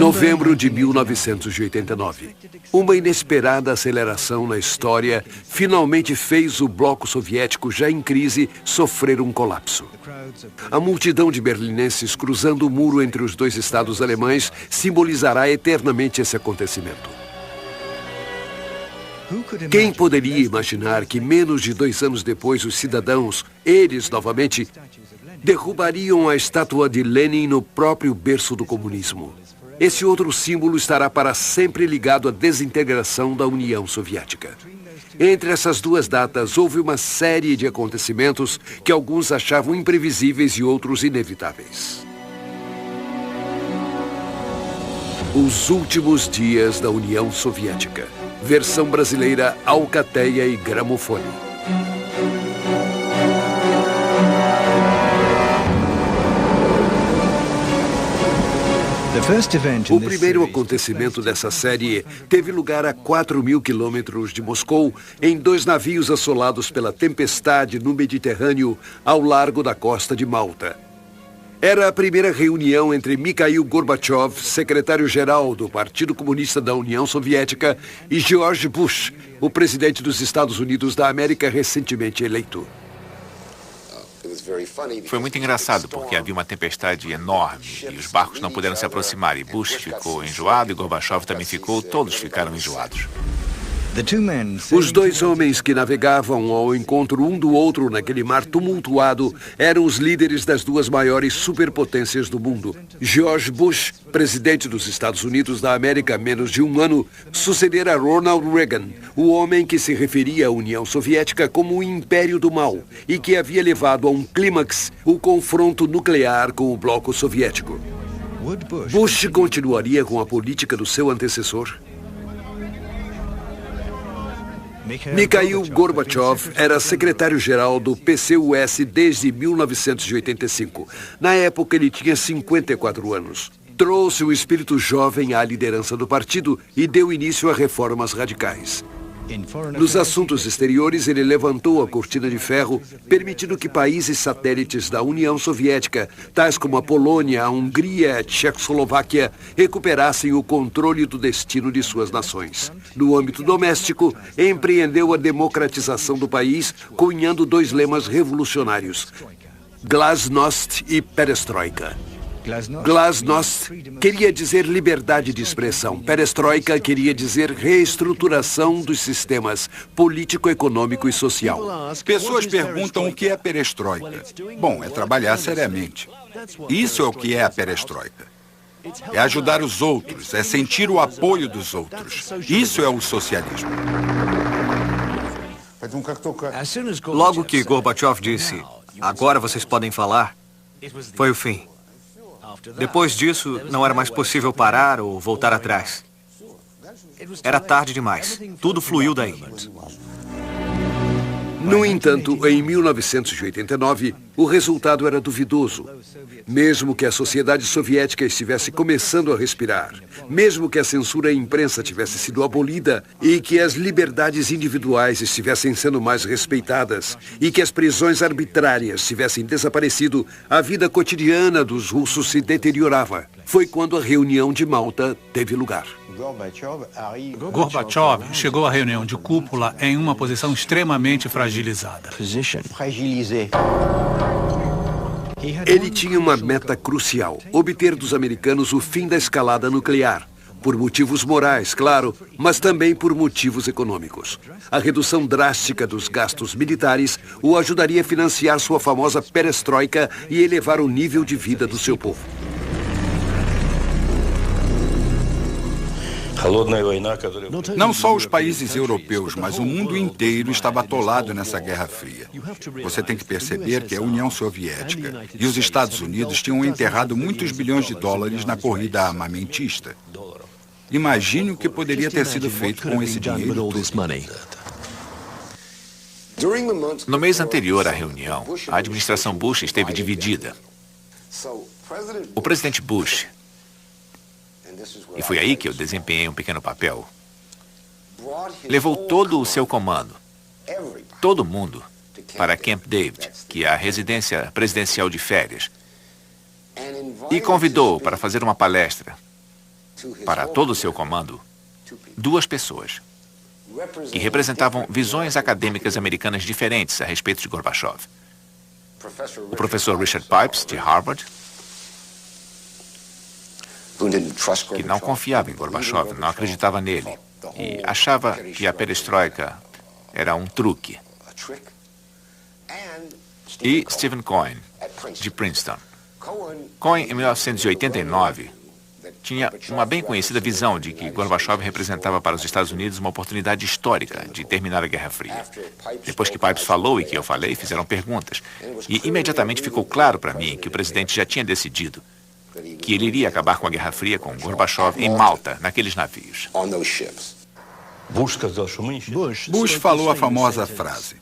Novembro de 1989. Uma inesperada aceleração na história finalmente fez o bloco soviético, já em crise, sofrer um colapso. A multidão de berlinenses cruzando o muro entre os dois estados alemães simbolizará eternamente esse acontecimento. Quem poderia imaginar que menos de 2 anos depois os cidadãos, eles novamente, derrubariam a estátua de Lenin no próprio berço do comunismo? Esse outro símbolo estará para sempre ligado à desintegração da União Soviética. Entre essas duas datas, houve uma série de acontecimentos que alguns achavam imprevisíveis e outros inevitáveis. Os últimos dias da União Soviética. Versão brasileira, Alcateia e Gramofone. O primeiro acontecimento dessa série teve lugar a 4.000 quilômetros de Moscou, em 2 navios assolados pela tempestade no Mediterrâneo, ao largo da costa de Malta. Era a primeira reunião entre Mikhail Gorbachev, secretário-geral do Partido Comunista da União Soviética, e George Bush, o presidente dos Estados Unidos da América recentemente eleito. Foi muito engraçado, porque havia uma tempestade enorme e os barcos não puderam se aproximar. E Bush ficou enjoado e Gorbachev também ficou. Todos ficaram enjoados. Os dois homens que navegavam ao encontro um do outro naquele mar tumultuado eram os líderes das duas maiores superpotências do mundo. George Bush, presidente dos Estados Unidos da América há menos de 1 ano, sucedera Ronald Reagan, o homem que se referia à União Soviética como o império do mal e que havia levado a um clímax o confronto nuclear com o bloco soviético. Bush continuaria com a política do seu antecessor? Mikhail Gorbachev era secretário-geral do PCUS desde 1985. Na época, ele tinha 54 anos. Trouxe o espírito jovem à liderança do partido e deu início a reformas radicais. Nos assuntos exteriores, ele levantou a cortina de ferro, permitindo que países satélites da União Soviética, tais como a Polônia, a Hungria e a Tchecoslováquia, recuperassem o controle do destino de suas nações. No âmbito doméstico, empreendeu a democratização do país, cunhando 2 lemas revolucionários: Glasnost e Perestroika. Glasnost queria dizer liberdade de expressão. Perestroika queria dizer reestruturação dos sistemas político, econômico e social. Pessoas perguntam o que é perestroika. Bom, é trabalhar seriamente. Isso é o que é a perestroika. É ajudar os outros, é sentir o apoio dos outros. Isso é o socialismo. Logo que Gorbachev disse, agora vocês podem falar, foi o fim. Depois disso, não era mais possível parar ou voltar atrás. Era tarde demais. Tudo fluiu daí. No entanto, em 1989, o resultado era duvidoso. Mesmo que a sociedade soviética estivesse começando a respirar, mesmo que a censura à imprensa tivesse sido abolida e que as liberdades individuais estivessem sendo mais respeitadas e que as prisões arbitrárias tivessem desaparecido, a vida cotidiana dos russos se deteriorava. Foi quando a reunião de Malta teve lugar. Gorbachev chegou à reunião de cúpula em uma posição extremamente fragilizada. Ele tinha uma meta crucial: obter dos americanos o fim da escalada nuclear. Por motivos morais, claro, mas também por motivos econômicos. A redução drástica dos gastos militares o ajudaria a financiar sua famosa perestroika e elevar o nível de vida do seu povo. Não só os países europeus, mas o mundo inteiro estava atolado nessa Guerra Fria. Você tem que perceber que a União Soviética e os Estados Unidos tinham enterrado muitos bilhões de dólares na corrida armamentista. Imagine o que poderia ter sido feito com esse dinheiro todo. No mês anterior à reunião, a administração Bush esteve dividida. O presidente Bush, e foi aí que eu desempenhei um pequeno papel, levou todo o seu comando, todo mundo, para Camp David, que é a residência presidencial de férias, e convidou para fazer uma palestra para todo o seu comando, duas pessoas que representavam visões acadêmicas americanas diferentes a respeito de Gorbachev. O professor Richard Pipes, de Harvard, que não confiava em Gorbachev, não acreditava nele e achava que a perestroika era um truque. E Stephen Cohen, de Princeton. Cohen, em 1989, tinha uma bem conhecida visão de que Gorbachev representava para os Estados Unidos uma oportunidade histórica de terminar a Guerra Fria. Depois que Pipes falou e que eu falei, fizeram perguntas. E imediatamente ficou claro para mim que o presidente já tinha decidido que ele iria acabar com a Guerra Fria com Gorbachev em Malta, naqueles navios. Bush falou a famosa frase: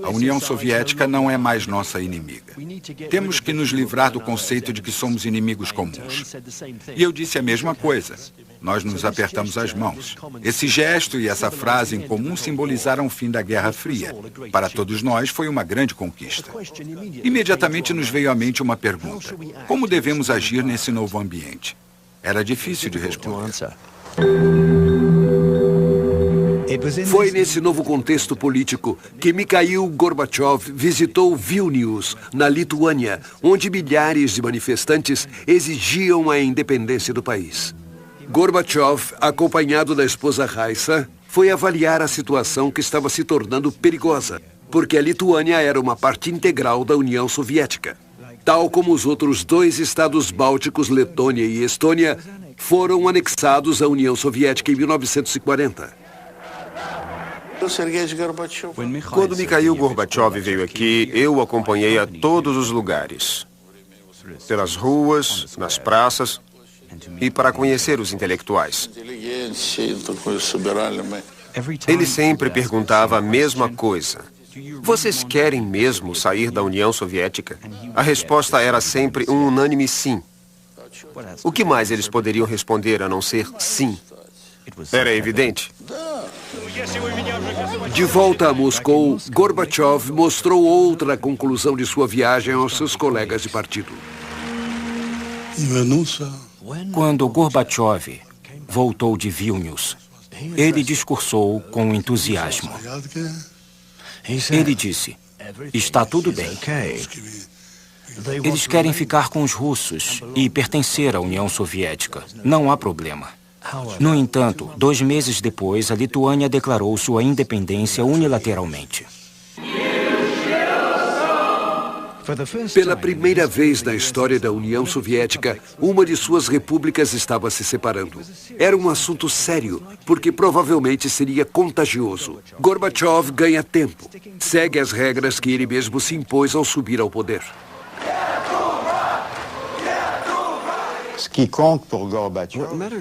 a União Soviética não é mais nossa inimiga. Temos que nos livrar do conceito de que somos inimigos comuns. E eu disse a mesma coisa. Nós nos apertamos as mãos. Esse gesto e essa frase em comum simbolizaram o fim da Guerra Fria. Para todos nós, foi uma grande conquista. Imediatamente nos veio à mente uma pergunta: como devemos agir nesse novo ambiente? Era difícil de responder. Foi nesse novo contexto político que Mikhail Gorbachev visitou Vilnius, na Lituânia, onde milhares de manifestantes exigiam a independência do país. Gorbachev, acompanhado da esposa Raisa, foi avaliar a situação que estava se tornando perigosa, porque a Lituânia era uma parte integral da União Soviética. Tal como os outros dois estados bálticos, Letônia e Estônia, foram anexados à União Soviética em 1940. Quando Mikhail Gorbachev veio aqui, eu o acompanhei a todos os lugares. Pelas ruas, nas praças e para conhecer os intelectuais. Ele sempre perguntava a mesma coisa: vocês querem mesmo sair da União Soviética? A resposta era sempre um unânime sim. O que mais eles poderiam responder a não ser sim? Era evidente. De volta a Moscou, Gorbachev mostrou outra conclusão de sua viagem aos seus colegas de partido. Quando Gorbachev voltou de Vilnius, ele discursou com entusiasmo. Ele disse: está tudo bem. Eles querem ficar com os russos e pertencer à União Soviética. Não há problema. No entanto, 2 meses depois, a Lituânia declarou sua independência unilateralmente. Pela primeira vez na história da União Soviética, uma de suas repúblicas estava se separando. Era um assunto sério, porque provavelmente seria contagioso. Gorbachev ganha tempo. Segue as regras que ele mesmo se impôs ao subir ao poder.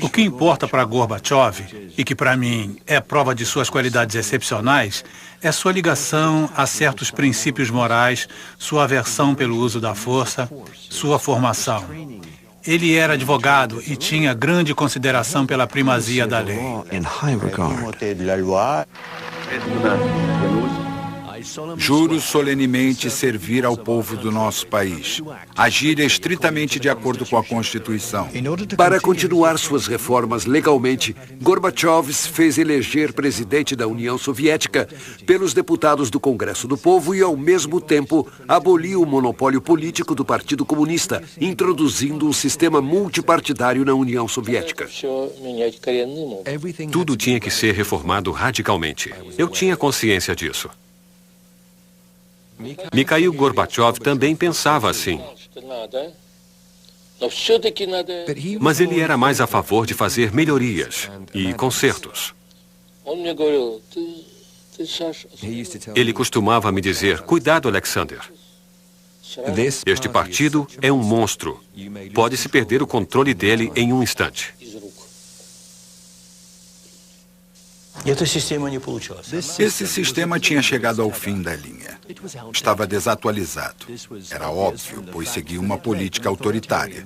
O que importa para Gorbachev, e que para mim é prova de suas qualidades excepcionais, é sua ligação a certos princípios morais, sua aversão pelo uso da força, sua formação. Ele era advogado e tinha grande consideração pela primazia da lei. Juro solenemente servir ao povo do nosso país, agir estritamente de acordo com a Constituição. Para continuar suas reformas legalmente, Gorbachev se fez eleger presidente da União Soviética pelos deputados do Congresso do Povo e, ao mesmo tempo, aboliu o monopólio político do Partido Comunista, introduzindo um sistema multipartidário na União Soviética. Tudo tinha que ser reformado radicalmente. Eu tinha consciência disso. Mikhail Gorbachev também pensava assim. Mas ele era mais a favor de fazer melhorias e consertos. Ele costumava me dizer: cuidado, Alexander. Este partido é um monstro. Pode-se perder o controle dele em um instante. Esse sistema tinha chegado ao fim da linha. Estava desatualizado. Era óbvio, pois seguia uma política autoritária.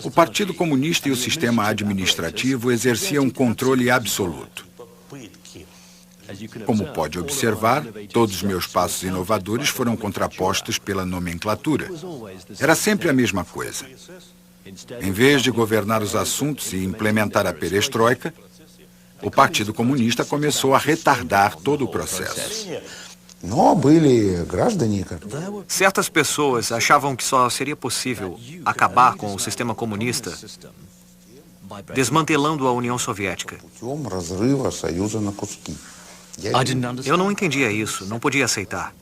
O Partido Comunista e o sistema administrativo exerciam um controle absoluto. Como pode observar, todos os meus passos inovadores foram contrapostos pela nomenclatura. Era sempre a mesma coisa. Em vez de governar os assuntos e implementar a perestroika, o Partido Comunista começou a retardar todo o processo. Certas pessoas achavam que só seria possível acabar com o sistema comunista desmantelando a União Soviética. Eu não entendia isso, não podia aceitar.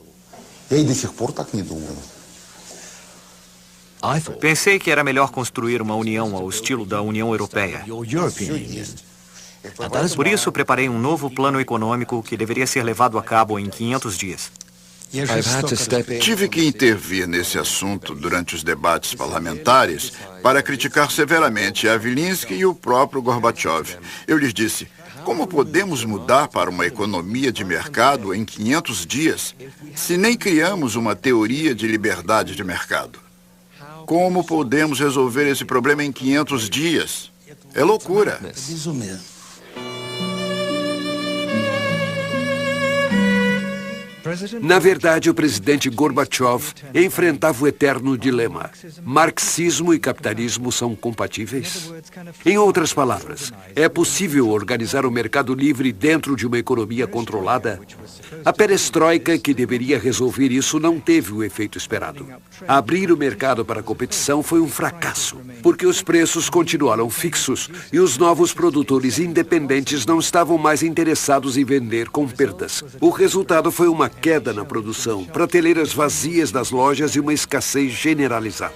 Pensei que era melhor construir uma união ao estilo da União Europeia. Por isso, preparei um novo plano econômico que deveria ser levado a cabo em 500 dias. Tive que intervir nesse assunto durante os debates parlamentares para criticar severamente Yavlinsky e o próprio Gorbachev. Eu lhes disse, como podemos mudar para uma economia de mercado em 500 dias se nem criamos uma teoria de liberdade de mercado? Como podemos resolver esse problema em 500 dias? É loucura. Na verdade, o presidente Gorbachev enfrentava o eterno dilema. Marxismo e capitalismo são compatíveis? Em outras palavras, é possível organizar o mercado livre dentro de uma economia controlada? A perestroika, que deveria resolver isso, não teve o efeito esperado. Abrir o mercado para a competição foi um fracasso, porque os preços continuaram fixos e os novos produtores independentes não estavam mais interessados em vender com perdas. O resultado foi uma queda na produção, prateleiras vazias das lojas e uma escassez generalizada.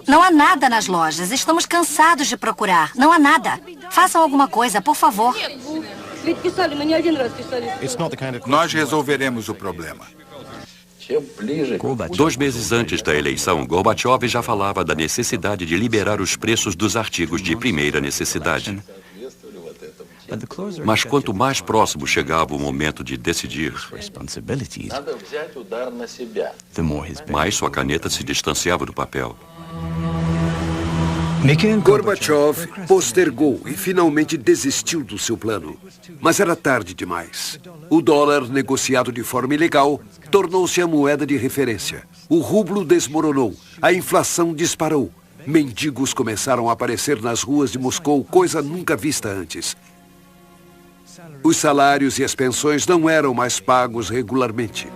Não há nada nas lojas. Estamos cansados de procurar. Não há nada. Façam alguma coisa, por favor. Nós resolveremos o problema. 2 meses antes da eleição, Gorbachev já falava da necessidade de liberar os preços dos artigos de primeira necessidade. Mas quanto mais próximo chegava o momento de decidir, mais sua caneta se distanciava do papel. Gorbachev postergou e finalmente desistiu do seu plano. Mas era tarde demais. O dólar, negociado de forma ilegal, tornou-se a moeda de referência. O rublo desmoronou. A inflação disparou. Mendigos começaram a aparecer nas ruas de Moscou, coisa nunca vista antes. Os salários e as pensões não eram mais pagos regularmente.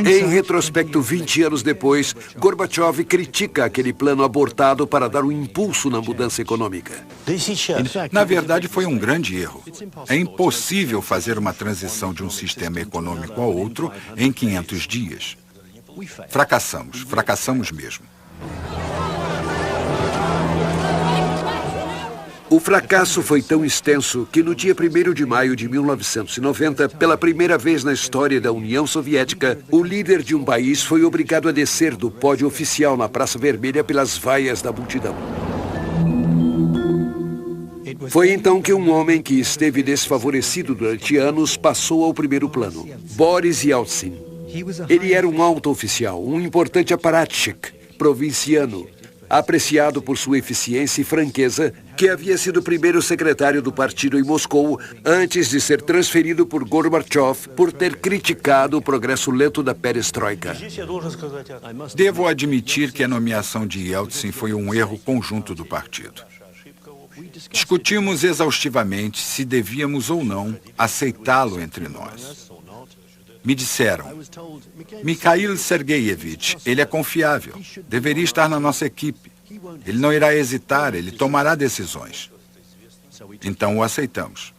Em retrospecto, 20 anos depois, Gorbachev critica aquele plano abortado para dar um impulso na mudança econômica. Na verdade, foi um grande erro. É impossível fazer uma transição de um sistema econômico ao outro em 500 dias. Fracassamos mesmo. O fracasso foi tão extenso que no dia 1º de maio de 1990, pela primeira vez na história da União Soviética, o líder de um país foi obrigado a descer do pódio oficial na Praça Vermelha pelas vaias da multidão. Foi então que um homem que esteve desfavorecido durante anos passou ao primeiro plano, Boris Yeltsin. Ele era um alto oficial, um importante apparatchik, provinciano, apreciado por sua eficiência e franqueza, que havia sido o primeiro secretário do partido em Moscou antes de ser transferido por Gorbachev por ter criticado o progresso lento da perestroika. Devo admitir que a nomeação de Yeltsin foi um erro conjunto do partido. Discutimos exaustivamente se devíamos ou não aceitá-lo entre nós. Me disseram, Mikhail Sergeyevich, ele é confiável, deveria estar na nossa equipe. Ele não irá hesitar, ele tomará decisões. Então o aceitamos.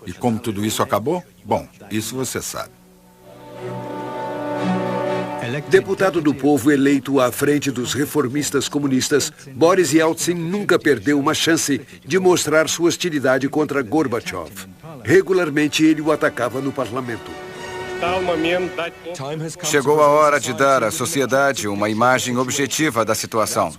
E como tudo isso acabou? Bom, isso você sabe. Deputado do povo eleito à frente dos reformistas comunistas, Boris Yeltsin nunca perdeu uma chance de mostrar sua hostilidade contra Gorbachev. Regularmente ele o atacava no parlamento. Chegou a hora de dar à sociedade uma imagem objetiva da situação.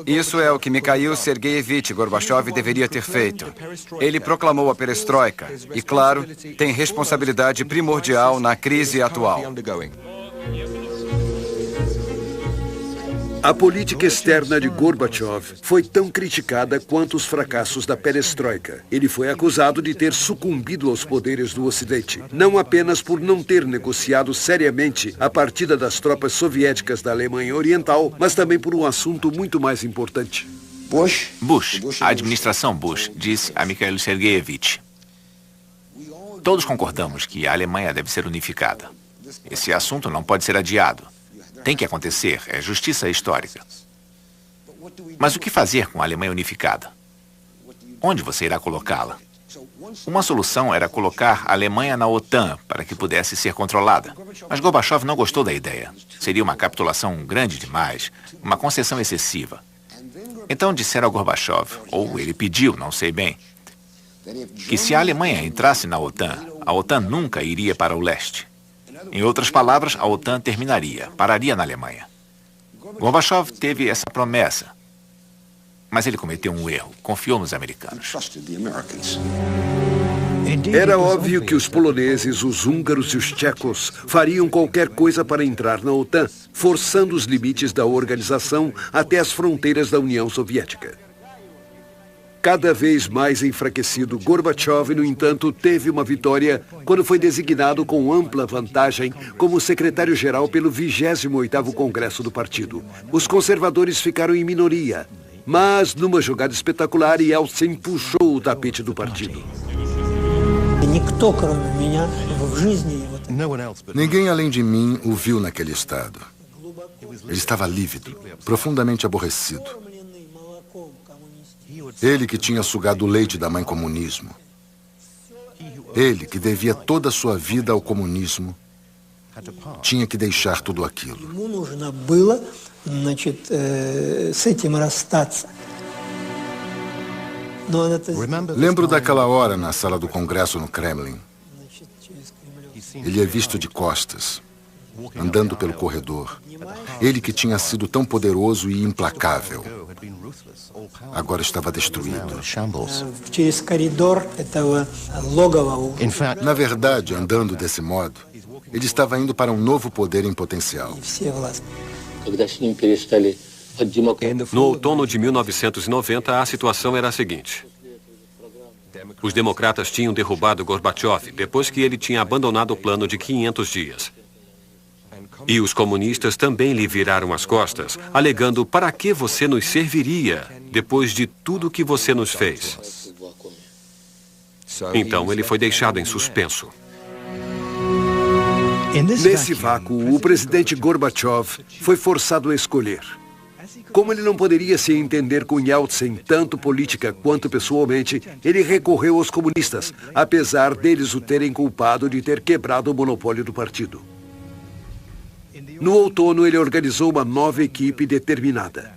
Isso é o que Mikhail Sergeyevich Gorbachev deveria ter feito. Ele proclamou a perestroika e, claro, tem responsabilidade primordial na crise atual. A política externa de Gorbachev foi tão criticada quanto os fracassos da perestroika. Ele foi acusado de ter sucumbido aos poderes do Ocidente, não apenas por não ter negociado seriamente a partida das tropas soviéticas da Alemanha Oriental, mas também por um assunto muito mais importante. A administração Bush, disse a Mikhail Sergeyevich: todos concordamos que a Alemanha deve ser unificada. Esse assunto não pode ser adiado. Tem que acontecer, é justiça histórica. Mas o que fazer com a Alemanha unificada? Onde você irá colocá-la? Uma solução era colocar a Alemanha na OTAN para que pudesse ser controlada. Mas Gorbachev não gostou da ideia. Seria uma capitulação grande demais, uma concessão excessiva. Então disseram a Gorbachev, ou ele pediu, não sei bem, que se a Alemanha entrasse na OTAN, a OTAN nunca iria para o leste. Em outras palavras, a OTAN terminaria, pararia na Alemanha. Gorbachev teve essa promessa, mas ele cometeu um erro, confiou nos americanos. Era óbvio que os poloneses, os húngaros e os tchecos fariam qualquer coisa para entrar na OTAN, forçando os limites da organização até as fronteiras da União Soviética. Cada vez mais enfraquecido, Gorbachev, no entanto, teve uma vitória quando foi designado com ampla vantagem como secretário-geral pelo 28º Congresso do partido. Os conservadores ficaram em minoria, mas numa jogada espetacular, Yeltsin puxou o tapete do partido. Ninguém além de mim o viu naquele estado. Ele estava lívido, profundamente aborrecido. Ele que tinha sugado o leite da mãe comunismo. Ele que devia toda a sua vida ao comunismo, tinha que deixar tudo aquilo. Lembro daquela hora na sala do Congresso no Kremlin. Ele é visto de costas, andando pelo corredor. Ele que tinha sido tão poderoso e implacável, agora estava destruído. Na verdade, andando desse modo, ele estava indo para um novo poder em potencial. No outono de 1990, a situação era a seguinte. Os democratas tinham derrubado Gorbachev depois que ele tinha abandonado o plano de 500 dias. E os comunistas também lhe viraram as costas, alegando: para que você nos serviria depois de tudo que você nos fez? Então ele foi deixado em suspenso. Nesse vácuo, o presidente Gorbachev foi forçado a escolher. Como ele não poderia se entender com Yeltsin, tanto política quanto pessoalmente, ele recorreu aos comunistas, apesar deles o terem culpado de ter quebrado o monopólio do partido. No outono, ele organizou uma nova equipe determinada.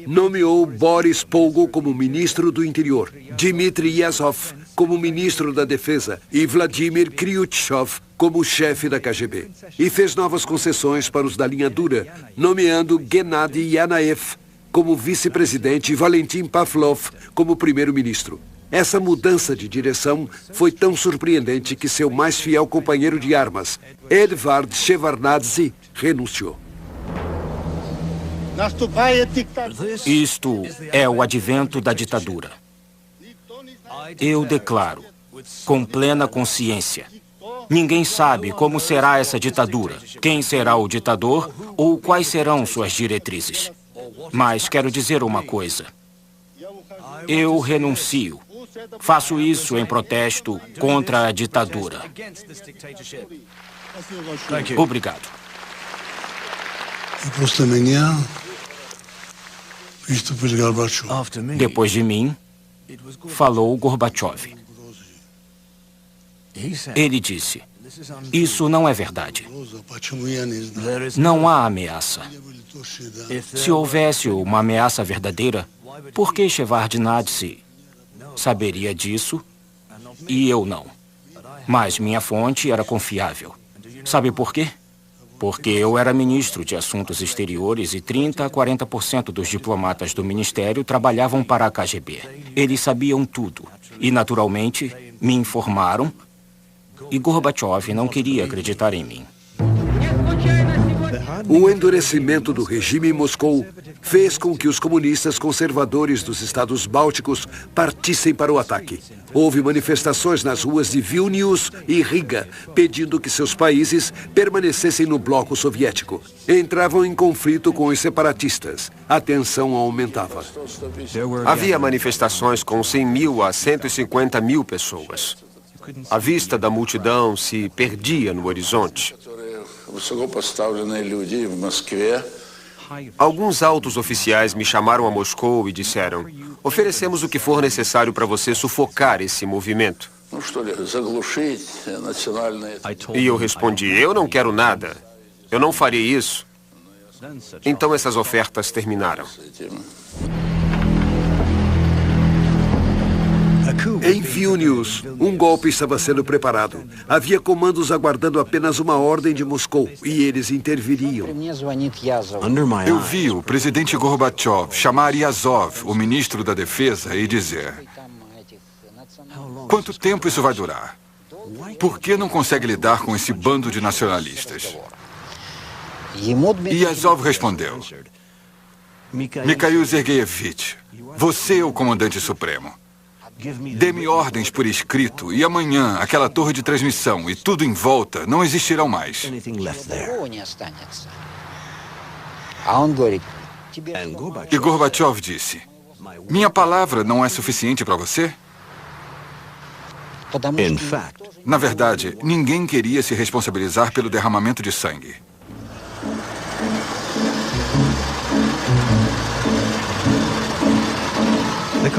Nomeou Boris Pogol como ministro do Interior, Dmitry Yazov como ministro da Defesa e Vladimir Kryuchkov como chefe da KGB. E fez novas concessões para os da linha dura, nomeando Gennady Yanaev como vice-presidente e Valentin Pavlov como primeiro-ministro. Essa mudança de direção foi tão surpreendente que seu mais fiel companheiro de armas, Edvard Shevardnadze, renunciou. Isto é o advento da ditadura. Eu declaro, com plena consciência, ninguém sabe como será essa ditadura, quem será o ditador ou quais serão suas diretrizes. Mas quero dizer uma coisa. Eu renuncio. Faço isso em protesto contra a ditadura. Obrigado. Depois de mim, falou Gorbachev. Ele disse: isso não é verdade. Não há ameaça. Se houvesse uma ameaça verdadeira, por que Shevardnadze saberia disso e eu não? Mas minha fonte era confiável. Sabe por quê? Porque eu era ministro de Assuntos Exteriores e 30% a 40% dos diplomatas do ministério trabalhavam para a KGB. Eles sabiam tudo e, naturalmente, me informaram e Gorbachev não queria acreditar em mim. O endurecimento do regime em Moscou fez com que os comunistas conservadores dos estados bálticos partissem para o ataque. Houve manifestações nas ruas de Vilnius e Riga, pedindo que seus países permanecessem no bloco soviético. Entravam em conflito com os separatistas. A tensão aumentava. Havia manifestações com 100 mil a 150 mil pessoas. A vista da multidão se perdia no horizonte. Alguns altos oficiais me chamaram a Moscou e disseram: oferecemos o que for necessário para você sufocar esse movimento. E eu respondi: eu não quero nada. Eu não farei isso. Então essas ofertas terminaram. Em Vilnius, um golpe estava sendo preparado. Havia comandos aguardando apenas uma ordem de Moscou e eles interviriam. Eu vi o presidente Gorbachev chamar Yazov, o ministro da Defesa, e dizer: quanto tempo isso vai durar? Por que não consegue lidar com esse bando de nacionalistas? E Yazov respondeu: Mikhail Sergeyevich, você é o comandante supremo. Dê-me ordens por escrito e amanhã aquela torre de transmissão e tudo em volta não existirão mais. E Gorbachev disse: minha palavra não é suficiente para você? Na verdade, ninguém queria se responsabilizar pelo derramamento de sangue.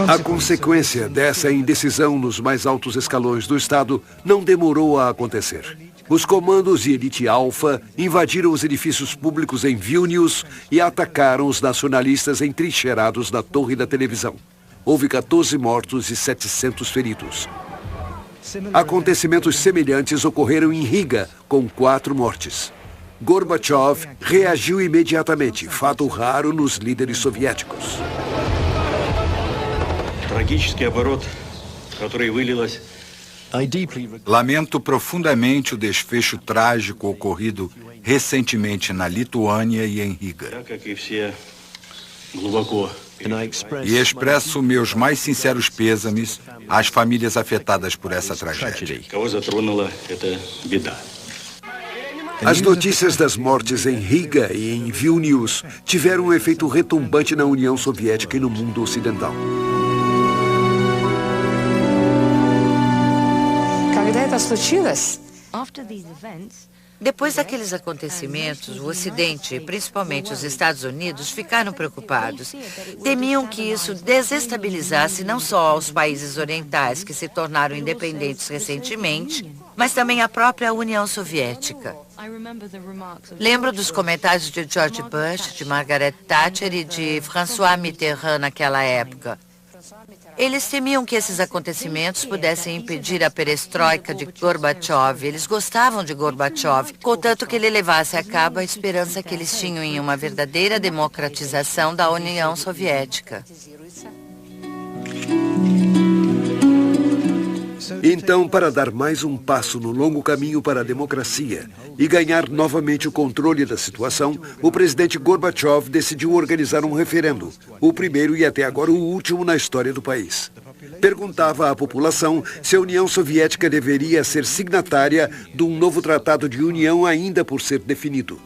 A consequência dessa indecisão nos mais altos escalões do Estado não demorou a acontecer. Os comandos de elite alfa invadiram os edifícios públicos em Vilnius e atacaram os nacionalistas entrincheirados na torre da televisão. Houve 14 mortos e 700 feridos. Acontecimentos semelhantes ocorreram em Riga, com 4 mortes. Gorbachev reagiu imediatamente, fato raro nos líderes soviéticos. Lamento profundamente o desfecho trágico ocorrido recentemente na Lituânia e em Riga. E expresso meus mais sinceros pêsames às famílias afetadas por essa tragédia. As notícias das mortes em Riga e em Vilnius tiveram um efeito retumbante na União Soviética e no mundo ocidental. Depois daqueles acontecimentos, o Ocidente, principalmente os Estados Unidos, ficaram preocupados. Temiam que isso desestabilizasse não só os países orientais, que se tornaram independentes recentemente, mas também a própria União Soviética. Lembro dos comentários de George Bush, de Margaret Thatcher e de François Mitterrand naquela época. Eles temiam que esses acontecimentos pudessem impedir a perestroika de Gorbachev. Eles gostavam de Gorbachev, contanto que ele levasse a cabo a esperança que eles tinham em uma verdadeira democratização da União Soviética. Então, para dar mais um passo no longo caminho para a democracia e ganhar novamente o controle da situação, o presidente Gorbachev decidiu organizar um referendo, o primeiro e até agora o último na história do país. Perguntava à população se a União Soviética deveria ser signatária de um novo tratado de união ainda por ser definido.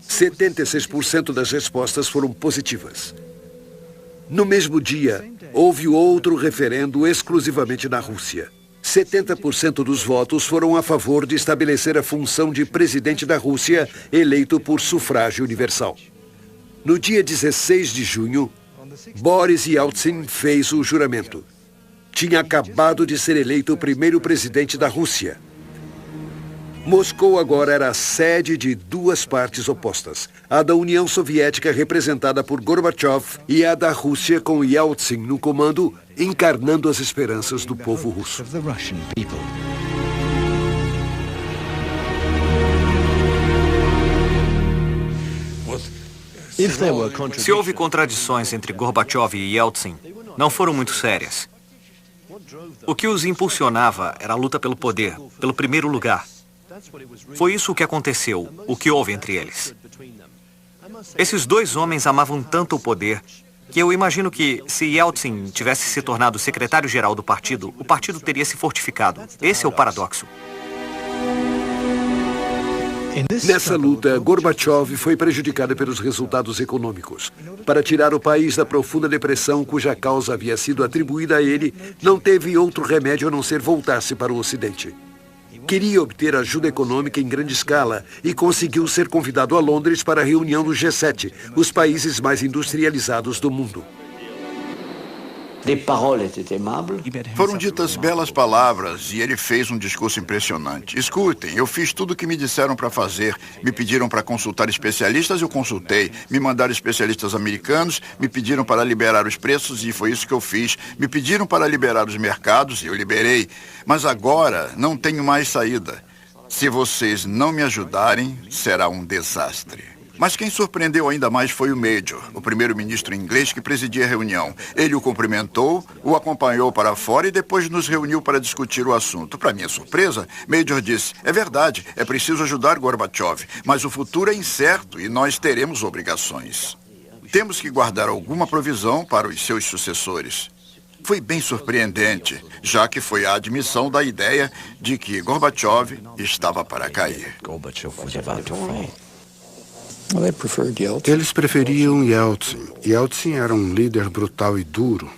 76% das respostas foram positivas. No mesmo dia, houve outro referendo exclusivamente na Rússia. 70% dos votos foram a favor de estabelecer a função de presidente da Rússia, eleito por sufrágio universal. No dia 16 de junho, Boris Yeltsin fez o juramento. Tinha acabado de ser eleito o primeiro presidente da Rússia. Moscou agora era a sede de duas partes opostas. A da União Soviética, representada por Gorbachev, e a da Rússia, com Yeltsin no comando, encarnando as esperanças do povo russo. Se houve contradições entre Gorbachev e Yeltsin, não foram muito sérias. O que os impulsionava era a luta pelo poder, pelo primeiro lugar. Foi isso o que aconteceu, o que houve entre eles. Esses dois homens amavam tanto o poder que eu imagino que, se Yeltsin tivesse se tornado secretário-geral do partido, o partido teria se fortificado. Esse é o paradoxo. Nessa luta, Gorbachev foi prejudicado pelos resultados econômicos. Para tirar o país da profunda depressão cuja causa havia sido atribuída a ele, não teve outro remédio a não ser voltar-se para o Ocidente. Queria obter ajuda econômica em grande escala e conseguiu ser convidado a Londres para a reunião do G7, os países mais industrializados do mundo. Foram ditas belas palavras e ele fez um discurso impressionante. Escutem, eu fiz tudo o que me disseram para fazer. Me pediram para consultar especialistas, eu consultei. Me mandaram especialistas americanos, me pediram para liberar os preços e foi isso que eu fiz. Me pediram para liberar os mercados e eu liberei. Mas agora não tenho mais saída. Se vocês não me ajudarem, será um desastre. Mas quem surpreendeu ainda mais foi o Major, o primeiro-ministro inglês que presidia a reunião. Ele o cumprimentou, o acompanhou para fora e depois nos reuniu para discutir o assunto. Para minha surpresa, Major disse, é verdade, é preciso ajudar Gorbachev, mas o futuro é incerto e nós teremos obrigações. Temos que guardar alguma provisão para os seus sucessores. Foi bem surpreendente, já que foi a admissão da ideia de que Gorbachev estava para cair. Eles preferiam Yeltsin. Yeltsin era um líder brutal e duro,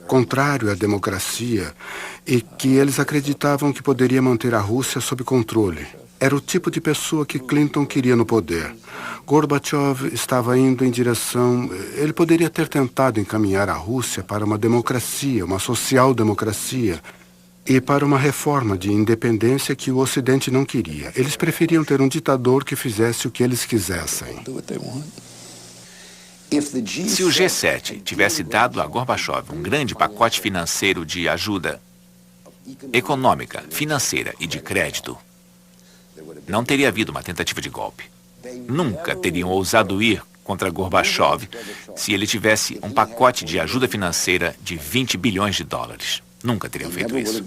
contrário à democracia, e que eles acreditavam que poderia manter a Rússia sob controle. Era o tipo de pessoa que Clinton queria no poder. Gorbachev estava indo em direção... Ele poderia ter tentado encaminhar a Rússia para uma democracia, uma social-democracia, e para uma reforma de independência que o Ocidente não queria. Eles preferiam ter um ditador que fizesse o que eles quisessem. Se o G7 tivesse dado a Gorbachev um grande pacote financeiro de ajuda econômica, financeira e de crédito, não teria havido uma tentativa de golpe. Nunca teriam ousado ir contra Gorbachev se ele tivesse um pacote de ajuda financeira de 20 bilhões de dólares. Nunca teriam feito isso.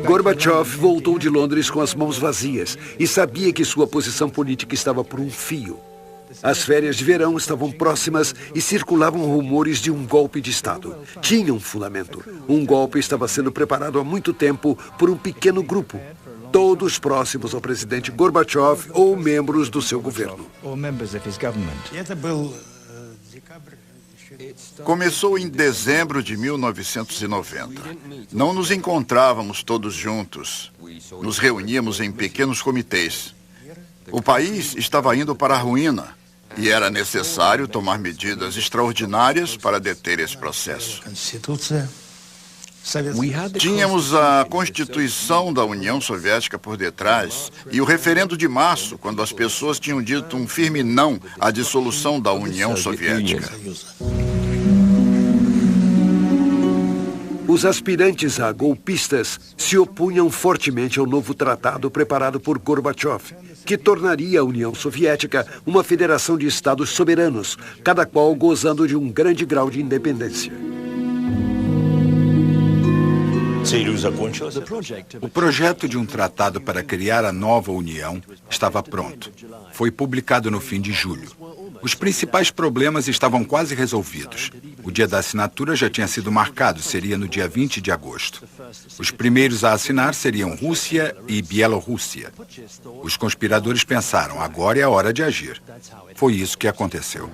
Gorbachev voltou de Londres com as mãos vazias e sabia que sua posição política estava por um fio. As férias de verão estavam próximas e circulavam rumores de um golpe de Estado. Tinha um fundamento. Um golpe estava sendo preparado há muito tempo por um pequeno grupo, todos próximos ao presidente Gorbachev ou membros do seu governo. Começou em dezembro de 1990. Não nos encontrávamos todos juntos. Nos reuníamos em pequenos comitês. O país estava indo para a ruína e era necessário tomar medidas extraordinárias para deter esse processo. Tínhamos a Constituição da União Soviética por detrás e o referendo de março, quando as pessoas tinham dito um firme não à dissolução da União Soviética. Os aspirantes a golpistas se opunham fortemente ao novo tratado preparado por Gorbachev, que tornaria a União Soviética uma federação de estados soberanos, cada qual gozando de um grande grau de independência. O projeto de um tratado para criar a nova União estava pronto. Foi publicado no fim de julho. Os principais problemas estavam quase resolvidos. O dia da assinatura já tinha sido marcado, seria no dia 20 de agosto. Os primeiros a assinar seriam Rússia e Bielorrússia. Os conspiradores pensaram, agora é a hora de agir. Foi isso que aconteceu.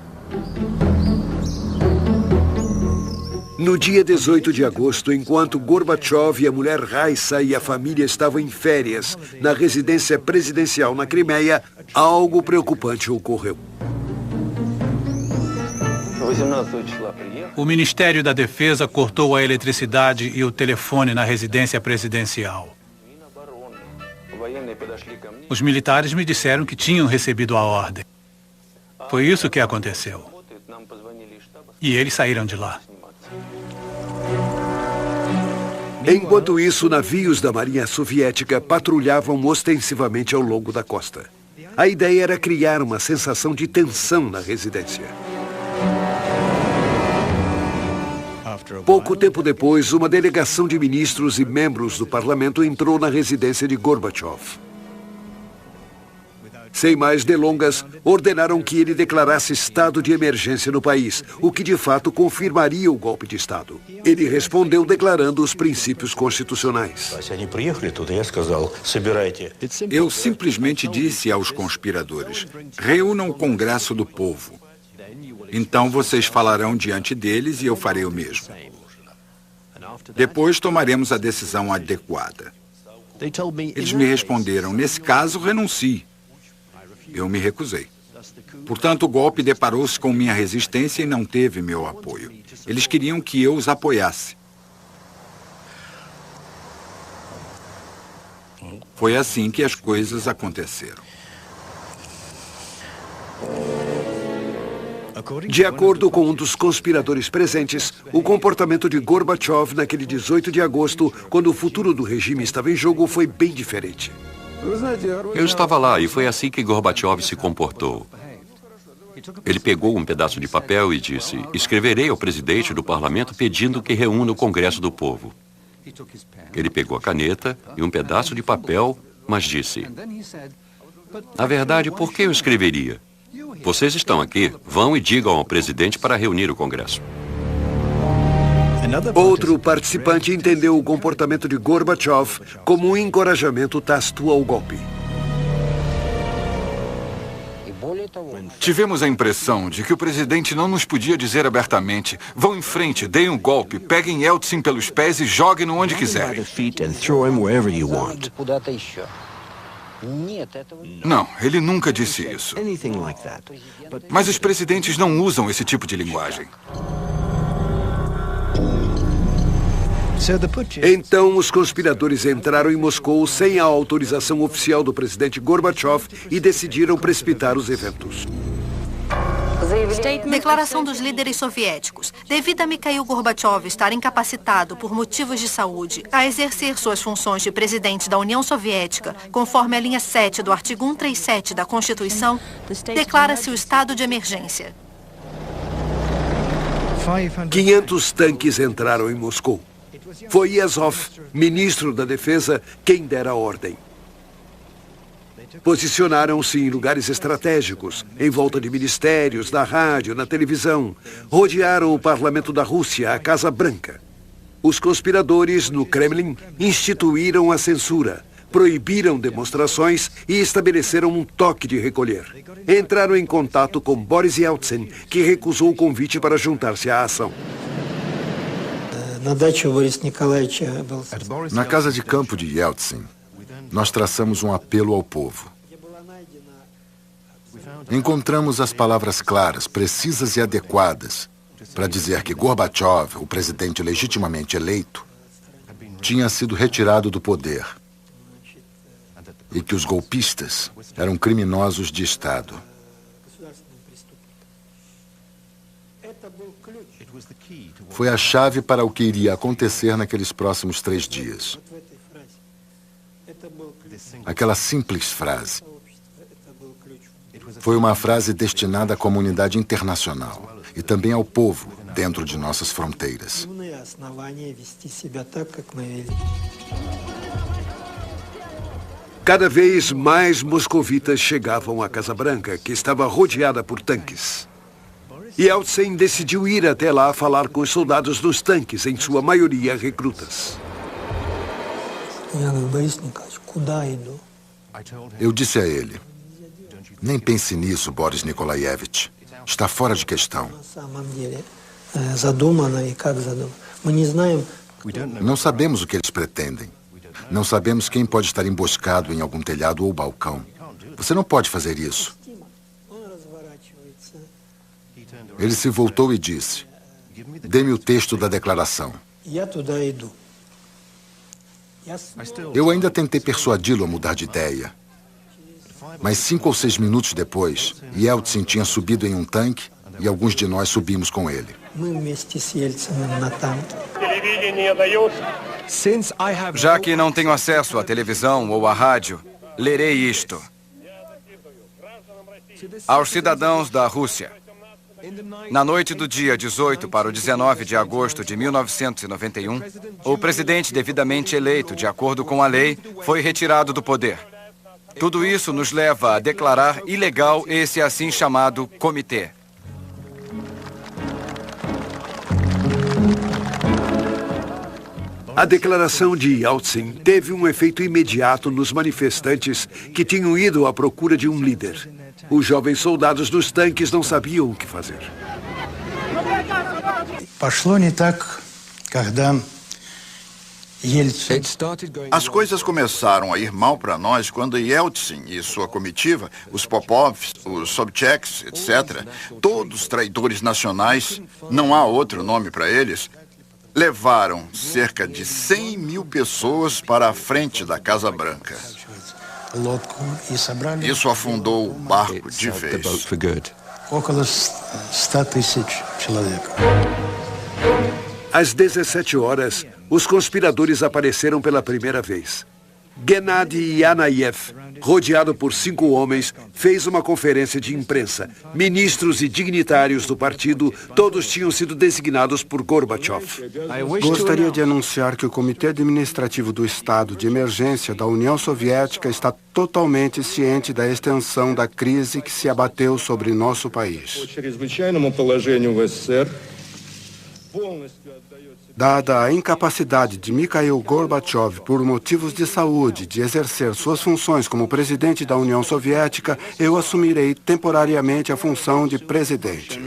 No dia 18 de agosto, enquanto Gorbachev e a mulher Raissa e a família estavam em férias na residência presidencial na Crimeia, algo preocupante ocorreu. O Ministério da Defesa cortou a eletricidade e o telefone na residência presidencial. Os militares me disseram que tinham recebido a ordem. Foi isso que aconteceu. E eles saíram de lá. Enquanto isso, navios da Marinha Soviética patrulhavam ostensivamente ao longo da costa. A ideia era criar uma sensação de tensão na residência. Pouco tempo depois, uma delegação de ministros e membros do parlamento entrou na residência de Gorbachev. Sem mais delongas, ordenaram que ele declarasse estado de emergência no país, o que de fato confirmaria o golpe de Estado. Ele respondeu declarando os princípios constitucionais. Eu simplesmente disse aos conspiradores: reúnam o Congresso do Povo. Então vocês falarão diante deles e eu farei o mesmo. Depois tomaremos a decisão adequada. Eles me responderam: nesse caso, renuncie. Eu me recusei. Portanto, o golpe deparou-se com minha resistência e não teve meu apoio. Eles queriam que eu os apoiasse. Foi assim que as coisas aconteceram. De acordo com um dos conspiradores presentes, o comportamento de Gorbachev naquele 18 de agosto, quando o futuro do regime estava em jogo, foi bem diferente. Eu estava lá e foi assim que Gorbachev se comportou. Ele pegou um pedaço de papel e disse: escreverei ao presidente do parlamento pedindo que reúna o Congresso do Povo. Ele pegou a caneta e um pedaço de papel, mas disse: na verdade, por que eu escreveria? Vocês estão aqui, vão e digam ao presidente para reunir o Congresso. Outro participante entendeu o comportamento de Gorbachev como um encorajamento tácito ao golpe. Tivemos a impressão de que o presidente não nos podia dizer abertamente: vão em frente, deem um golpe, peguem Yeltsin pelos pés e joguem-no onde quiserem. Não, ele nunca disse isso. Mas os presidentes não usam esse tipo de linguagem. Então, os conspiradores entraram em Moscou sem a autorização oficial do presidente Gorbachev e decidiram precipitar os eventos. Declaração dos líderes soviéticos. Devido a Mikhail Gorbachev estar incapacitado por motivos de saúde a exercer suas funções de presidente da União Soviética, conforme a linha 7 do artigo 137 da Constituição, declara-se o estado de emergência. 500 tanques entraram em Moscou. Foi Yezhov, ministro da Defesa, quem dera a ordem. Posicionaram-se em lugares estratégicos, em volta de ministérios, na rádio, na televisão. Rodearam o parlamento da Rússia, a Casa Branca. Os conspiradores, no Kremlin, instituíram a censura, proibiram demonstrações e estabeleceram um toque de recolher. Entraram em contato com Boris Yeltsin, que recusou o convite para juntar-se à ação. Na casa de campo de Yeltsin, nós traçamos um apelo ao povo. Encontramos as palavras claras, precisas e adequadas para dizer que Gorbachev, o presidente legitimamente eleito, tinha sido retirado do poder e que os golpistas eram criminosos de Estado. Foi a chave para o que iria acontecer naqueles próximos 3 dias. Aquela simples frase foi uma frase destinada à comunidade internacional e também ao povo dentro de nossas fronteiras. Cada vez mais moscovitas chegavam à Casa Branca, que estava rodeada por tanques. Yeltsin decidiu ir até lá falar com os soldados dos tanques, em sua maioria recrutas. Eu disse a ele: nem pense nisso, Boris Nikolaevich. Está fora de questão. Não sabemos o que eles pretendem. Não sabemos quem pode estar emboscado em algum telhado ou balcão. Você não pode fazer isso. Ele se voltou e disse: dê-me o texto da declaração. Eu ainda tentei persuadi-lo a mudar de ideia. Mas 5 ou 6 minutos depois, Yeltsin tinha subido em um tanque e alguns de nós subimos com ele. Já que não tenho acesso à televisão ou à rádio, lerei isto. Aos cidadãos da Rússia, Na noite do dia 18 para o 19 de agosto de 1991, o presidente devidamente eleito de acordo com a lei foi retirado do poder. Tudo isso nos leva a declarar ilegal esse assim chamado comitê. A declaração de Yeltsin teve um efeito imediato nos manifestantes que tinham ido à procura de um líder. Os jovens soldados dos tanques não sabiam o que fazer. As coisas começaram a ir mal para nós quando Yeltsin e sua comitiva, os Popovs, os Sobchaks, etc., todos traidores nacionais, não há outro nome para eles, levaram cerca de 100 mil pessoas para a frente da Casa Branca. Isso afundou o barco de vez. Às 17 horas, os conspiradores apareceram pela primeira vez. Gennady Yanayev, rodeado por 5 homens, fez uma conferência de imprensa. Ministros e dignitários do partido, todos tinham sido designados por Gorbachev. Gostaria de anunciar que o Comitê Administrativo do Estado de Emergência da União Soviética está totalmente ciente da extensão da crise que se abateu sobre nosso país. Dada a incapacidade de Mikhail Gorbachev por motivos de saúde de exercer suas funções como presidente da União Soviética, eu assumirei temporariamente a função de presidente.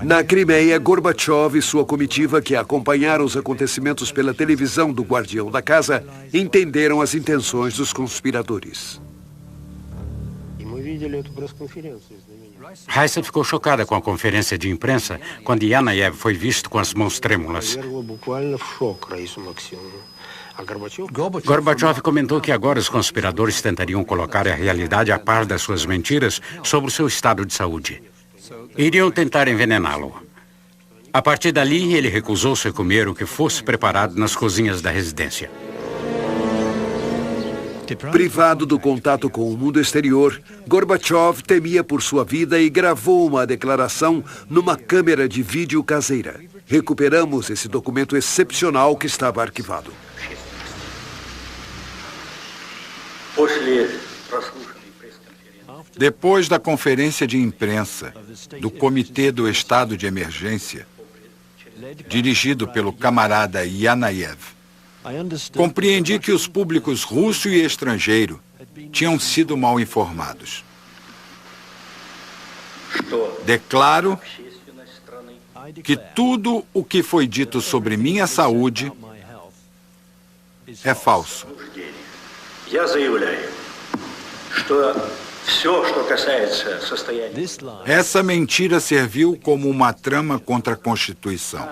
Na Crimeia, Gorbachev e sua comitiva, que acompanharam os acontecimentos pela televisão do Guardião da Casa, entenderam as intenções dos conspiradores. Raissa ficou chocada com a conferência de imprensa quando Yanayev foi visto com as mãos trêmulas. Gorbachev comentou que agora os conspiradores tentariam colocar a realidade a par das suas mentiras sobre o seu estado de saúde. Iriam tentar envenená-lo. A partir dali, ele recusou-se a comer o que fosse preparado nas cozinhas da residência. Privado do contato com o mundo exterior, Gorbachev temia por sua vida e gravou uma declaração numa câmera de vídeo caseira. Recuperamos esse documento excepcional que estava arquivado. Depois da conferência de imprensa do Comitê do Estado de Emergência, dirigido pelo camarada Yanayev, compreendi que os públicos russo e estrangeiro tinham sido mal informados. Declaro que tudo o que foi dito sobre minha saúde é falso. Essa mentira serviu como uma trama contra a Constituição.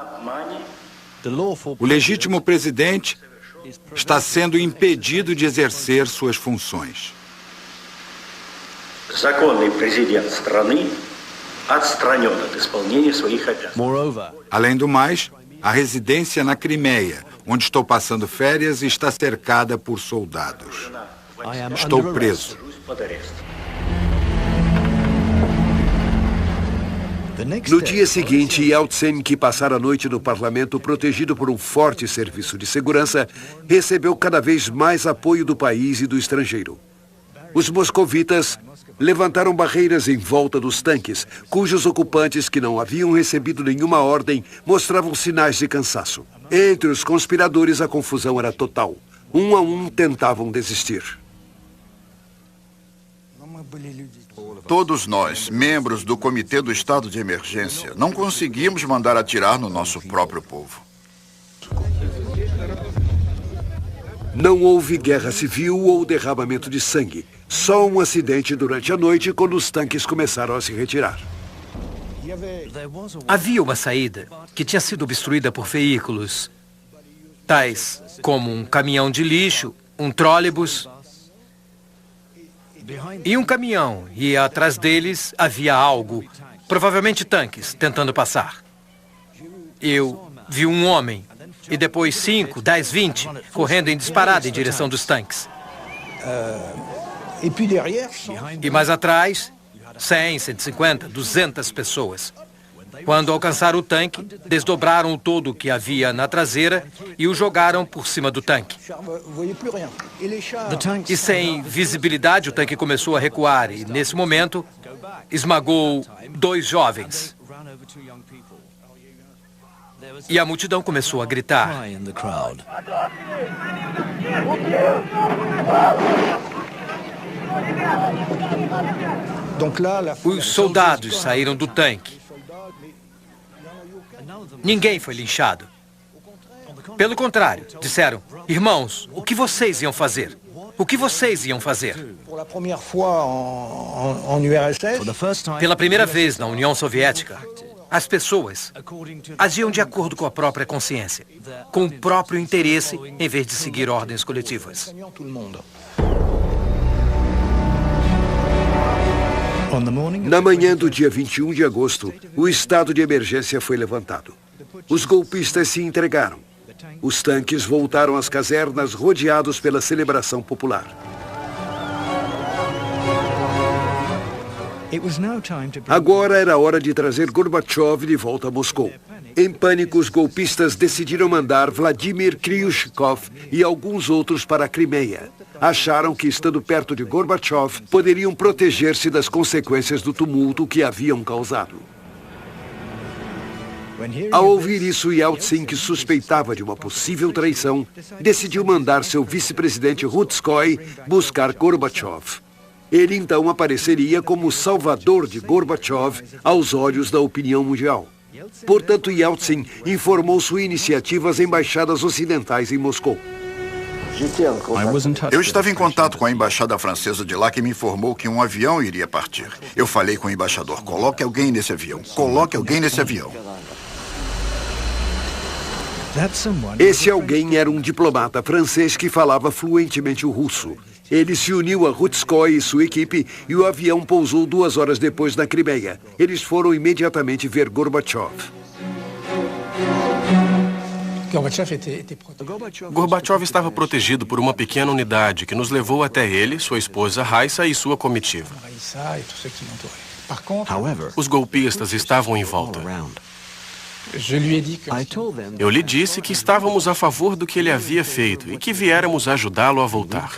O legítimo presidente está sendo impedido de exercer suas funções. Além do mais, a residência na Crimeia, onde estou passando férias, está cercada por soldados. Estou preso. No dia seguinte, Yeltsin, que passara a noite no parlamento protegido por um forte serviço de segurança, recebeu cada vez mais apoio do país e do estrangeiro. Os moscovitas levantaram barreiras em volta dos tanques, cujos ocupantes, que não haviam recebido nenhuma ordem, mostravam sinais de cansaço. Entre os conspiradores, a confusão era total. Um a um tentavam desistir. Todos nós, membros do Comitê do Estado de Emergência, não conseguimos mandar atirar no nosso próprio povo. Não houve guerra civil ou derramamento de sangue. Só um acidente durante a noite quando os tanques começaram a se retirar. Havia uma saída que tinha sido obstruída por veículos, tais como um caminhão de lixo, um trólebus e um caminhão, e atrás deles havia algo, provavelmente tanques, tentando passar. Eu vi um homem, e depois 5, 10, 20, correndo em disparada em direção dos tanques. E mais atrás, 100, 150, 200 pessoas. Quando alcançaram o tanque, desdobraram o toldo que havia na traseira e o jogaram por cima do tanque. E sem visibilidade, o tanque começou a recuar e, nesse momento, esmagou 2 jovens. E a multidão começou a gritar. Os soldados saíram do tanque. Ninguém foi linchado. Pelo contrário, disseram: irmãos, o que vocês iam fazer? O que vocês iam fazer? Pela primeira vez na União Soviética, as pessoas agiam de acordo com a própria consciência, com o próprio interesse, em vez de seguir ordens coletivas. Na manhã do dia 21 de agosto, o estado de emergência foi levantado. Os golpistas se entregaram. Os tanques voltaram às casernas rodeados pela celebração popular. Agora era hora de trazer Gorbachev de volta a Moscou. Em pânico, os golpistas decidiram mandar Vladimir Kryushkov e alguns outros para a Crimeia. Acharam que, estando perto de Gorbachev, poderiam proteger-se das consequências do tumulto que haviam causado. Ao ouvir isso, Yeltsin, que suspeitava de uma possível traição, decidiu mandar seu vice-presidente Rutskoy buscar Gorbachev. Ele então apareceria como o salvador de Gorbachev aos olhos da opinião mundial. Portanto, Yeltsin informou sua iniciativa às embaixadas ocidentais em Moscou. Eu estava em contato com a embaixada francesa de lá, que me informou que um avião iria partir. Eu falei com o embaixador: coloque alguém nesse avião, coloque alguém nesse avião. Esse alguém era um diplomata francês que falava fluentemente o russo. Ele se uniu a Rutskoy e sua equipe e o avião pousou 2 horas depois na Crimeia. Eles foram imediatamente ver Gorbachev. Gorbachev estava protegido por uma pequena unidade que nos levou até ele, sua esposa Raissa e sua comitiva. Os golpistas estavam em volta. Eu lhe disse que estávamos a favor do que ele havia feito e que viéramos ajudá-lo a voltar.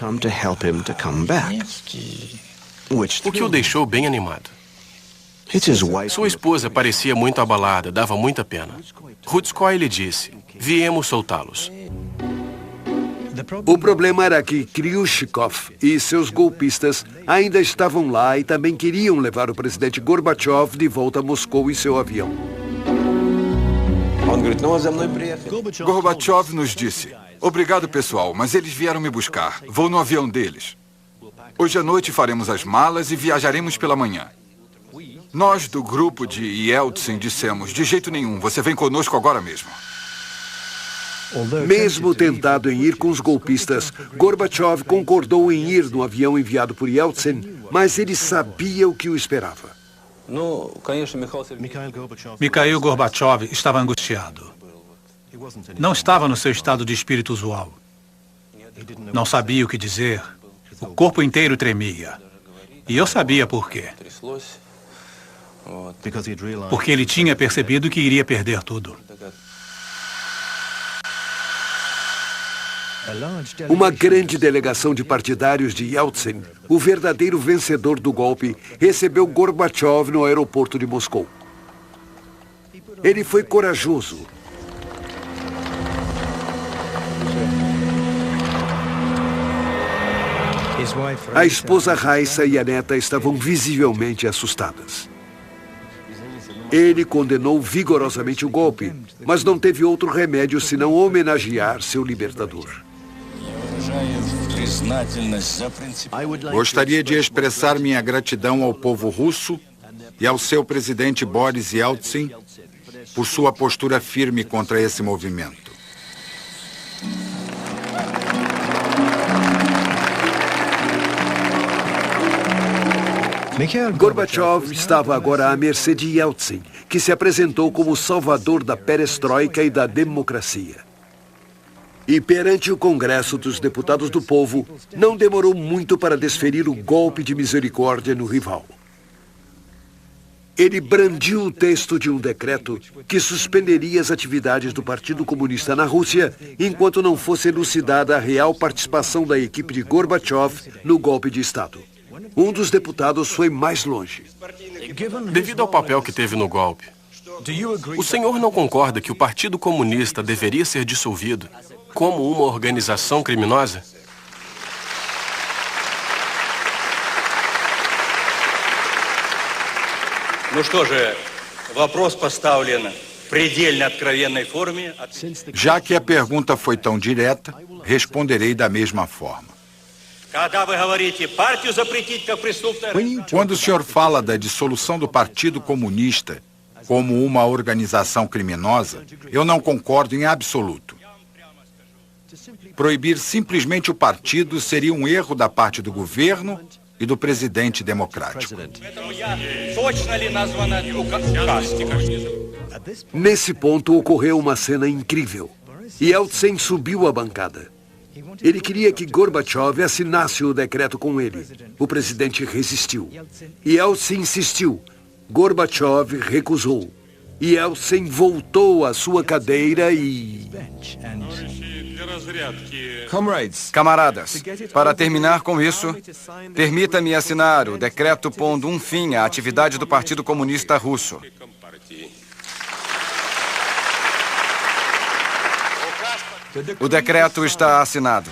O que o deixou bem animado. Sua esposa parecia muito abalada, dava muita pena. Rutskoy lhe disse: viemos soltá-los. O problema era que Kryushkov e seus golpistas ainda estavam lá e também queriam levar o presidente Gorbachev de volta a Moscou em seu avião. Gorbachev nos disse: obrigado, pessoal, mas eles vieram me buscar. Vou no avião deles. Hoje à noite faremos as malas e viajaremos pela manhã. Nós, do grupo de Yeltsin, dissemos: de jeito nenhum, você vem conosco agora mesmo. Mesmo tentado em ir com os golpistas, Gorbachev concordou em ir no avião enviado por Yeltsin, mas ele sabia o que o esperava. Mikhail Gorbachev estava angustiado. Não estava no seu estado de espírito usual. Não sabia o que dizer. O corpo inteiro tremia. E eu sabia por quê. Porque ele tinha percebido que iria perder tudo. Uma grande delegação de partidários de Yeltsin, o verdadeiro vencedor do golpe, recebeu Gorbachev no aeroporto de Moscou. Ele foi corajoso. A esposa Raissa e a neta estavam visivelmente assustadas. Ele condenou vigorosamente o golpe, mas não teve outro remédio senão homenagear seu libertador. Gostaria de expressar minha gratidão ao povo russo e ao seu presidente Boris Yeltsin por sua postura firme contra esse movimento. Gorbachev estava agora à mercê de Yeltsin, que se apresentou como o salvador da perestroika e da democracia. E perante o Congresso dos Deputados do Povo, não demorou muito para desferir o golpe de misericórdia no rival. Ele brandiu o texto de um decreto que suspenderia as atividades do Partido Comunista na Rússia enquanto não fosse elucidada a real participação da equipe de Gorbachev no golpe de Estado. Um dos deputados foi mais longe. Devido ao papel que teve no golpe, o senhor não concorda que o Partido Comunista deveria ser dissolvido como uma organização criminosa? Já que a pergunta foi tão direta, responderei da mesma forma. Quando o senhor fala da dissolução do Partido Comunista como uma organização criminosa, eu não concordo em absoluto. Proibir simplesmente o partido seria um erro da parte do governo e do presidente democrático. Nesse ponto ocorreu uma cena incrível. Yeltsin subiu a bancada. Ele queria que Gorbachev assinasse o decreto com ele. O presidente resistiu. Yeltsin insistiu. Gorbachev recusou. Yeltsin voltou à sua cadeira e... Camaradas, para terminar com isso, permita-me assinar o decreto pondo um fim à atividade do Partido Comunista Russo. O decreto está assinado.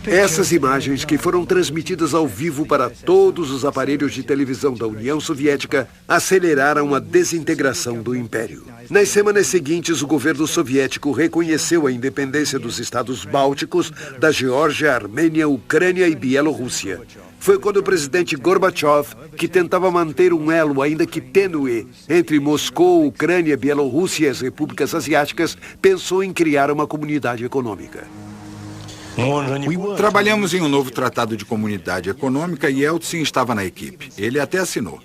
Essas imagens, que foram transmitidas ao vivo para todos os aparelhos de televisão da União Soviética, aceleraram a desintegração do Império. Nas semanas seguintes, o governo soviético reconheceu a independência dos estados bálticos, da Geórgia, Armênia, Ucrânia e Bielorrússia. Foi quando o presidente Gorbachev, que tentava manter um elo ainda que tênue entre Moscou, Ucrânia, Bielorrússia e as repúblicas asiáticas, pensou em criar uma comunidade econômica. Trabalhamos em um novo tratado de comunidade econômica e Yeltsin estava na equipe. Ele até assinou.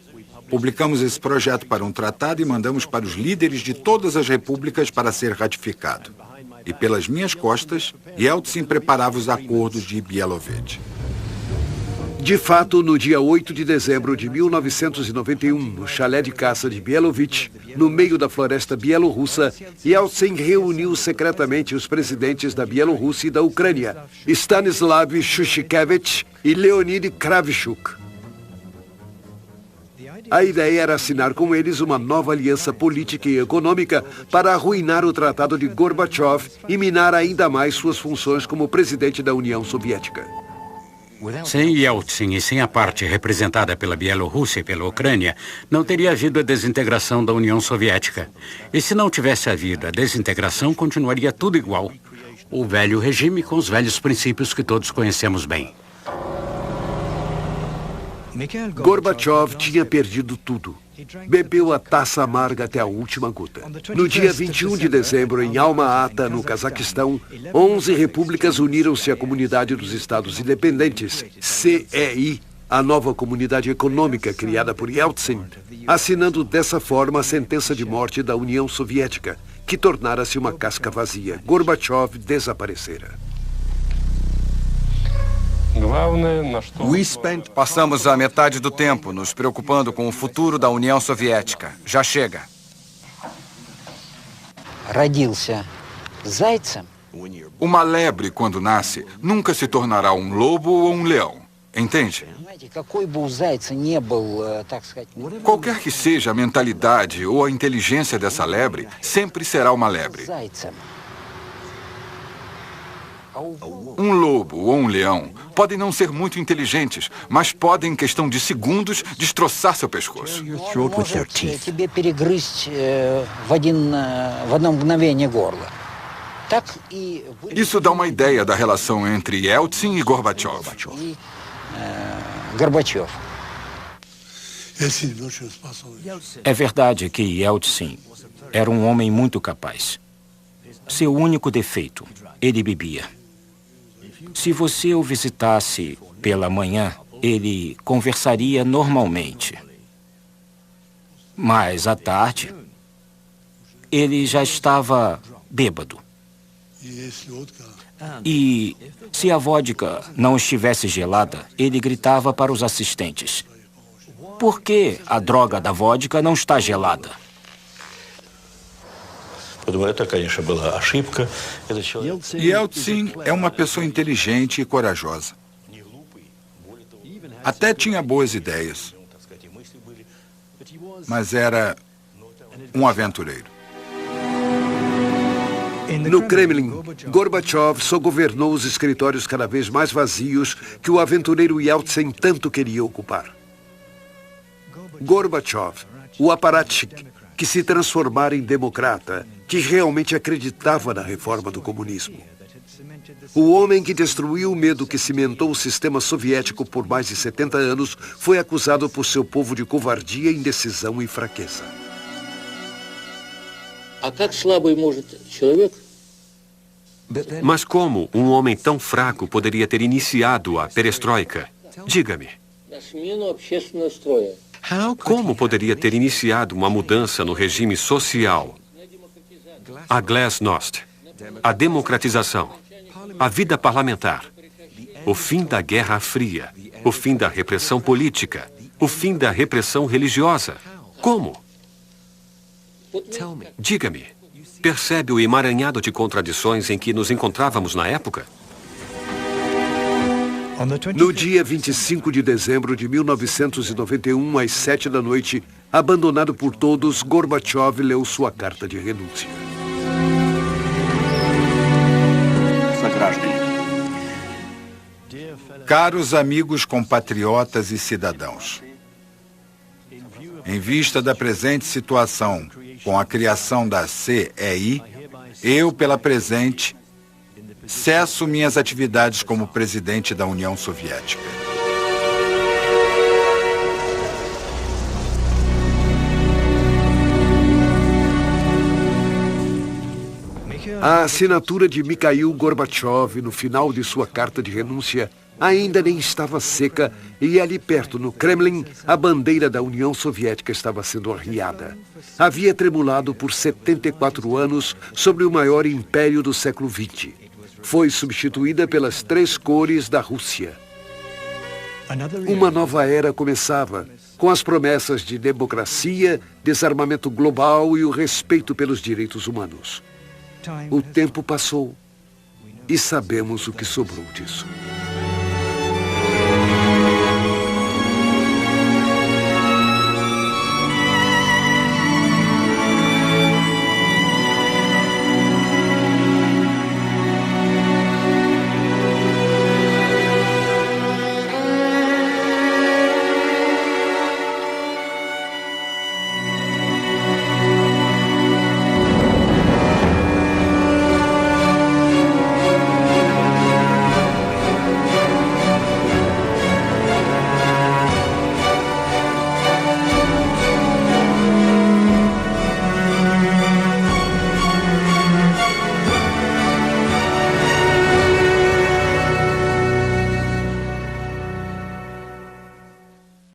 Publicamos esse projeto para um tratado e mandamos para os líderes de todas as repúblicas para ser ratificado. E pelas minhas costas, Yeltsin preparava os acordos de Bielovete. De fato, no dia 8 de dezembro de 1991, no chalé de caça de Bielovete, no meio da floresta bielorrussa, Yeltsin reuniu secretamente os presidentes da Bielorrússia e da Ucrânia, Stanislav Shushkevich e Leonid Kravchuk. A ideia era assinar com eles uma nova aliança política e econômica para arruinar o Tratado de Gorbachev e minar ainda mais suas funções como presidente da União Soviética. Sem Yeltsin e sem a parte representada pela Bielorrússia e pela Ucrânia, não teria havido a desintegração da União Soviética. E se não tivesse havido a desintegração, continuaria tudo igual. O velho regime com os velhos princípios que todos conhecemos bem. Gorbachev tinha perdido tudo. Bebeu a taça amarga até a última gota. No dia 21 de dezembro, em Alma-Ata, no Cazaquistão, 11 repúblicas uniram-se à Comunidade dos Estados Independentes, CEI, a nova comunidade econômica criada por Yeltsin, assinando dessa forma a sentença de morte da União Soviética, que tornara-se uma casca vazia. Gorbachev desaparecera. Passamos a metade do tempo nos preocupando com o futuro da União Soviética. Já chega. Uma lebre, quando nasce, nunca se tornará um lobo ou um leão. Entende? Qualquer que seja a mentalidade ou a inteligência dessa lebre, sempre será uma lebre. Um lobo ou um leão podem não ser muito inteligentes, mas podem, em questão de segundos, destroçar seu pescoço. Isso dá uma ideia da relação entre Yeltsin e Gorbachev. É verdade que Yeltsin era um homem muito capaz. Seu único defeito, ele bebia. Se você o visitasse pela manhã, ele conversaria normalmente. Mas à tarde, ele já estava bêbado. E se a vodka não estivesse gelada, ele gritava para os assistentes: por que a droga da vodka não está gelada? Yeltsin é uma pessoa inteligente e corajosa. Até tinha boas ideias. Mas era um aventureiro. No Kremlin, Gorbachev só governou os escritórios cada vez mais vazios que o aventureiro Yeltsin tanto queria ocupar. Gorbachev, o apparatchik, que se transformara em democrata, que realmente acreditava na reforma do comunismo. O homem que destruiu o medo que cimentou o sistema soviético por mais de 70 anos foi acusado por seu povo de covardia, indecisão e fraqueza. Mas como um homem tão fraco poderia ter iniciado a perestroika? Diga-me. Como poderia ter iniciado uma mudança no regime social? A glasnost, a democratização, a vida parlamentar, o fim da Guerra Fria, o fim da repressão política, o fim da repressão religiosa. Como? Diga-me, percebe o emaranhado de contradições em que nos encontrávamos na época? No dia 25 de dezembro de 1991, às 7 da noite, abandonado por todos, Gorbachev leu sua carta de renúncia. Caros amigos compatriotas e cidadãos, em vista da presente situação, com a criação da CEI, eu, pela presente, cesso minhas atividades como presidente da União Soviética. A assinatura de Mikhail Gorbachev no final de sua carta de renúncia ainda nem estava seca e ali perto, no Kremlin, a bandeira da União Soviética estava sendo arriada. Havia tremulado por 74 anos sobre o maior império do século XX. Foi substituída pelas 3 cores da Rússia. Uma nova era começava, com as promessas de democracia, desarmamento global e o respeito pelos direitos humanos. O tempo passou e sabemos o que sobrou disso.